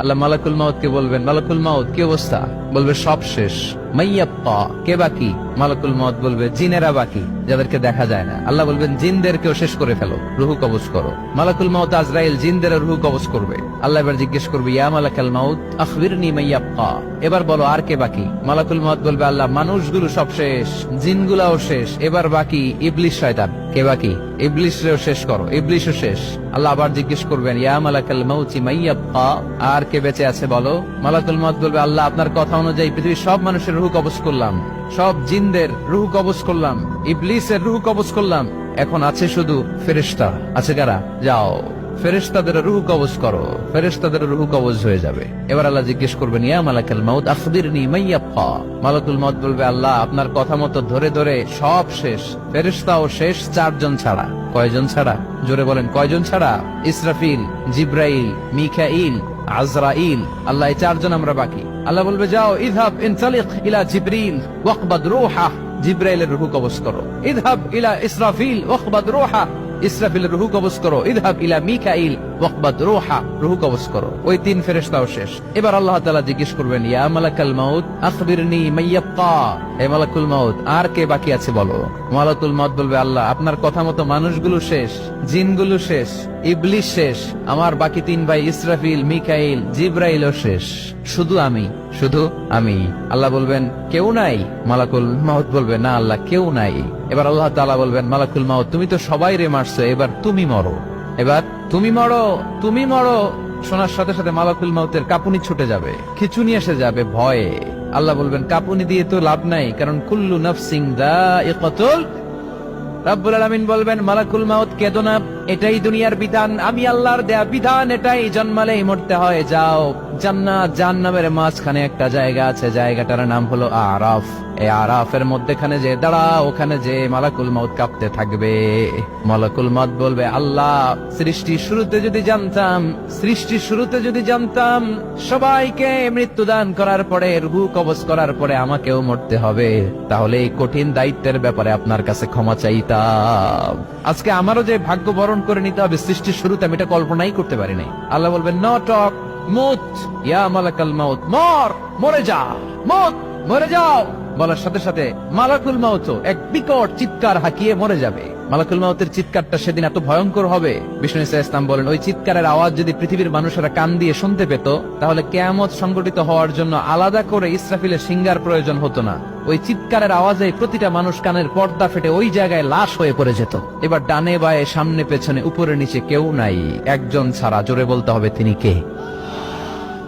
আল্লাহ মালাকুল মাউত কে বলবেন, মালাকুল মাউত কি অবস্থা? বলবে সব শেষ। মাইয়াপ্পা, কে বাকি? মালাকুল মাউত বলবে জিনেরা বাকি, যাদেরকে দেখা যায় না। আল্লাহ বলবেন জিনদেরকেও শেষ করে ফেলো, রুহু কবজ করো। মালাকুল মাউত আজরাইল জিনদের রুহু কবজ করবে। আল্লাহ এবার জিজ্ঞেস করবে, ইয়া মালাকাল মাউত আখবিরনি মাইয়াপ্পা, এবার বলো আর কে বাকি? মালাকুল মাউত বলবে, আল্লাহ মানুষগুলো সব শেষ, জিনগুলাও শেষ, এবার বাকি ইবলিস শয়তান। কে বাকি? ইবলিসরেও শেষ করো, ইবলিসও শেষ। আল্লাহ আবার জিজ্ঞেস করবেন, ইয়া মালাকাল মাউতি মাইয়াব্বা, আর কে বেঁচে আছে বলো? মালাকুল মাউত বলবে, আল্লাহ আপনার কথা অনুযায়ী পৃথিবীর সব মানুষের রুহু কবজ করলাম, সব জিনদের রুহু কবজ করলাম, ইবলিসের রুহু কবজ করলাম, এখন আছে শুধু ফেরেশতা। আছে কারা? যাও ফেরেশতাদের রুহু কবজ করো। ফেরেশতাদের রুহু কবজ হয়ে যাবে। এবার আল্লাহ জিজ্ঞেস করবেন, ইয়া মালাকাল মাউত আখবিরনি মাইয়াব্বা। মালাকুল মাউত বলবে, আল্লাহ আপনার কথা মতো ধরে ধরে সব শেষ, ফেরেশতাও শেষ, 4 জন ছাড়া। কয়জন ছাড়া? জোরে বলেন, কয়জন ছাড়া? ইসরাফিল, জিব্রাইল, মিকাইল, আজরাইল। আল্লাহ এই 4 জন আমরা বাকি। আল্লাহ বলবে, যাও ইযহাব ইনতালিক ইলা জিবরিল ওয়াকবাদ রূহা, জিব্রাইলের রুহু কবজ করো। ইযহাব ইলা ইসরাফিল ওয়াকবাদ রূহা, ইসরাফিলের রুহু কবজ করো। ইযহাব ইলা মিকাইল ওয়াকবাদ রূহা, রুহু কবজ করো। ওই 3 ফেরেশতাও শেষ। এবার আল্লাহ তাআলা জিজ্ঞেস করবেন, ইয়া মালাকাল মাউত আখবিরনি মাইয়াব্বা, হে মালাকুল মাউত আর কে বাকি আছে বলো? মালাকুল মাউত বলবে, আল্লাহ আপনার কথা মতো মানুষগুলো শেষ, জিনগুলো শেষ, ইবলিস শেষ, আমার বাকি 3 ভাই ইসরাফিল, মিকাইল, জিব্রাইলও শেষ, শুধু আমি, শুধু আমি। আল্লাহ বলবেন, কেউ নাই? মালাকুল মাউত বলবে, না আল্লাহ কেউ নাই। এবার আল্লাহ তাআলা বলবেন, মালাকুল মাউত তুমি তো সবাই রে মারছো, এবার তুমি মরো, এবার তুমি মরো, তুমি মরো। শোনার সাথে সাথে মালাকুল মাউতের কাঁপুনি ছুটে যাবে, খিঁচুনি এসে যাবে ভয়ে। আল্লাহ বলবেন, কাঁপুনি দিয়ে তো লাভ নাই, কারণ কুল্লু নাফসিন যায়িকাতুল। রব্বুল আলামিন বলবেন, মালাকুল মাউত কেঁদো না, এটাই দুনিয়ার বিধান, আমি আল্লাহর দেয়া বিধান, এটাই, জন্মালেই মরতে হয়। যাও, জান্নাত জাহান্নামের মাঝখানে একটা জায়গা আছে, জায়গাটার নাম হলো আরাফ। এই আরাফের মধ্যখানে যে দাঁড়া, ওখানে যে মালাকুল মাউত কাঁপতে থাকবে। মালাকুল মাউত বলবে, আল্লাহ সৃষ্টির শুরুতে যদি জানতাম, সৃষ্টির শুরুতে যদি জানতাম সবাইকে মৃত্যুদান করার পরে, রুহু কবজ করার পরে আমাকেও মরতে হবে, তাহলে এই কঠিন দায়িত্বের ব্যাপারে আপনার কাছে ক্ষমা চাইতাম। আজকে আমারও যে ভাগ্য বরণ করে নিতে হবে সৃষ্টির শুরুতে, আমি এটা কল্পনাই করতে পারি নাই। আল্লাহ বলবেন, নো টক, মুত ইয়া মালাকাল মাউত, মর, মরে যা, মুত, মরে যাও। বলার সাথে সাথে মালাকুল মাউত এক বিকট চিৎকার হাঁকিয়ে মরে যাবে। মালাকুল মাউতের চিৎকারটা সেদিন এত ভয়ঙ্কর হবে, বিষ্ণু ইসলাম বলেন, ওই চিৎকারের আওয়াজ যদি পৃথিবীর মানুষেরা কান দিয়ে শুনতে পেত, তাহলে কিয়ামত সংগঠিত হওয়ার জন্য আলাদা করে ইসরাফিলের সিঙ্গার প্রয়োজন হতো না। ওই চিৎকারের আওয়াজে প্রতিটা মানুষ কানের পর্দা ফেটে ওই জায়গায় লাশ হয়ে পড়ে যেত। এবার ডানে বায়ে সামনে পেছনে উপরে নিচে কেউ নাই, একজন ছাড়া। জোরে বলতে হবে, তিনি কে?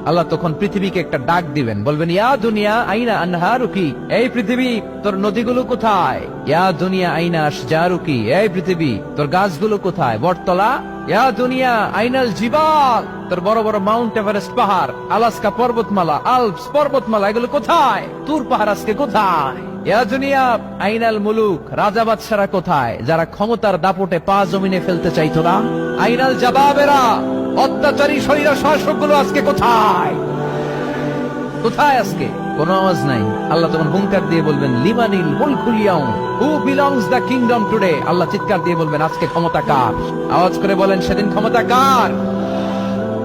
আল্লাহ তখন পৃথিবীকে একটা ডাক দিবেন, বলবেন, ইয়া দুনিয়া আইনা আনহারুকি, এই পৃথিবী তোর নদীগুলো কোথায়? ইয়া দুনিয়া আইনা আশজারুকি, এই পৃথিবী তোর গাছগুলো কোথায়? বটতলা। ইয়া দুনিয়া আইনাল জিবাল, তোর বড় বড় মাউন্ট এভারেস্ট পাহাড়, আলাস্কা পর্বতমালা, আলপস পর্বতমালা, এগুলো কোথায়? তুর পাহাড় আজকে কোথায়? ইয়া দুনিয়া আইনাল মুলুক, রাজা বাদশারা কোথায়, যারা ক্ষমতার দাপটে পা জমিনে ফেলতে চাইতো না? আইনাল জাবাবেরা, অত্যাচারী শরীর শাসকগুলো আজকে কোথায়? কোথায় আজকে? কোন আওয়াজ নাই। আল্লাহ তখন হুঙ্কার দিয়ে বলবেন, লিমানিল মুলকুল ইয়াউম, who belongs the kingdom today. Allah চিৎকার দিয়ে বলবেন, আজকে ক্ষমতা কার? আওয়াজ করে বলেন, সেদিন ক্ষমতা কার?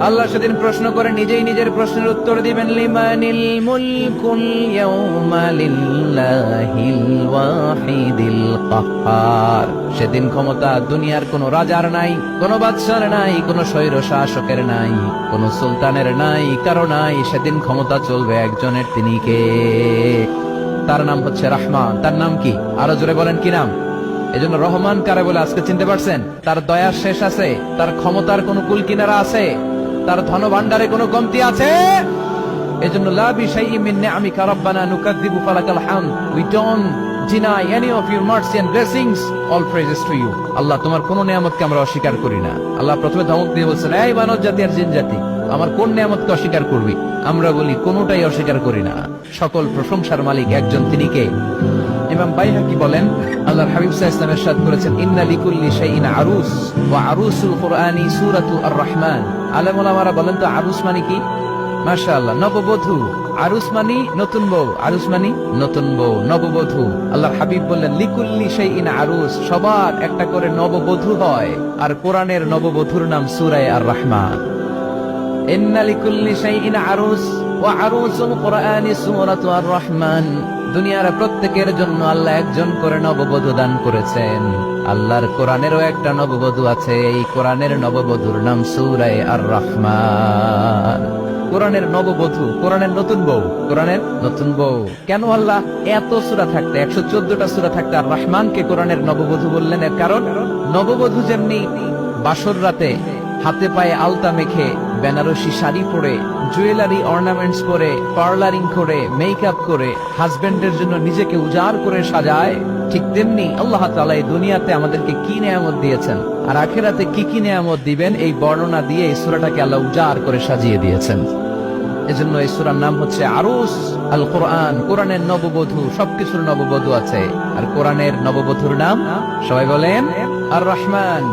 আল্লাহ সেদিন প্রশ্ন করে নিজেই নিজের প্রশ্নের উত্তর দিবেন, লিমানিল মুলকুল ইয়াউমা লিল্লাহিল ওয়াহিদিল কাহ্হার। সেদিন ক্ষমতা দুনিয়ার কোন রাজার নাই, কোন বাদশার নাই, কোন স্বৈর শাসকের নাই, কোন সুলতানের নাই, কারো নাই। সেদিন ক্ষমতা চলবে একজনের, তিনি কে? তার নাম হচ্ছে রহমান। তার নাম কি? আরো জোরে বলেন, কি নাম? এজন্য রহমান কারে বলে আজকে চিনতে পারছেন? তার দয়ার শেষ আছে? তার ক্ষমতার কোন কুল কিনারা আছে? তার ধন ভান্ডারে কোনো কমতি আছে? এজন্য লা বিশাইইন মিন নিআমিকা রাব্বানা নুকাযযিবু ফালাকাল হামদ, we don't deny any of your mercy and blessings, all praises to you। আল্লাহ তোমার কোন নিয়ামতকে আমরা অস্বীকার করি না। আল্লাহ প্রথমে ধমক দিয়ে বলছেন, এই মানব জাতি আর জিন জাতি, আমার কোন নিয়ামতকে অস্বীকার করবি? আমরা বলি কোনটাই অস্বীকার করি না। সকল প্রশংসার মালিক একজন, তিনি কে? ইমাম বাইহাকি বলেন, আল্লাহর হাবিব সাল্লাল্লাহু আলাইহি ওয়াসাল্লাম ইরশাদ করেছেন, ইন্না লিকুল্লি শাইইন আরুস ওয়া আরুসুল কুরআনি সূরাতু আর-রাহমান। আলেম ওলামারা বলেন তো আরুস মানে কি? মাশাআল্লাহ, নববধূ। আরুস মানি নতুন বউ, আরুস মানি নতুন বউ, নববধূ। আল্লাহর হাবিব বললেন, লিকুল্লি শাইইন আরুস, সবার একটা করে নববধূ হয়। আর কোরআনের নববধূর নাম সূরা আর-রাহমান। ইন্না লিকুল্লি শাইইন আরুস ওয়া আরুসুল কুরআনি সূরাতু আর রহমান। দুনিয়ার প্রত্যেকের জন্য আল্লাহ একজন করে নববধূ দান করেছেন। আল্লাহর কোরআনেরও একটা নববধূ আছে, এই কোরআনের নববধূর নাম সূরা আর রহমান। কোরআনের নববধূ, কোরআনের নতুন বউ, কোরআনের নতুন বউ। কেন আল্লাহ এত সূরা থাকতে 114টা সূরা থাকতে আর রহমানকে কোরআনের নববধূ বললেন? এর কারণ নববধূ যেমনি বাসর রাতে হাতে পায়ে আলতা মেখে, বেনারসি শাড়ি পরে, জুয়েলারি অর্নামেন্টস পরে, পার্লারিং করে, মেকআপ করে হাজবেন্ডের জন্য নিজেকে উজাড় করে সাজায়, ঠিক তেমনি আল্লাহ তাআলা এই দুনিয়াতে আমাদেরকে কি নেয়ামত দিয়েছেন আর আখিরাতে কি কি নেয়ামত দিবেন, এই বর্ণনা দিয়ে এই সূরাটাকে আল্লাহ উজাড় করে সাজিয়ে দিয়েছেন। এজন্য এই সূরার নাম হচ্ছে আরুস আল কোরআন। কোরআনের নববধূ, সবকিছুর নববধূ আছে। আর কোরআনের নববধূর নাম সবাই বলেন আর রহমান।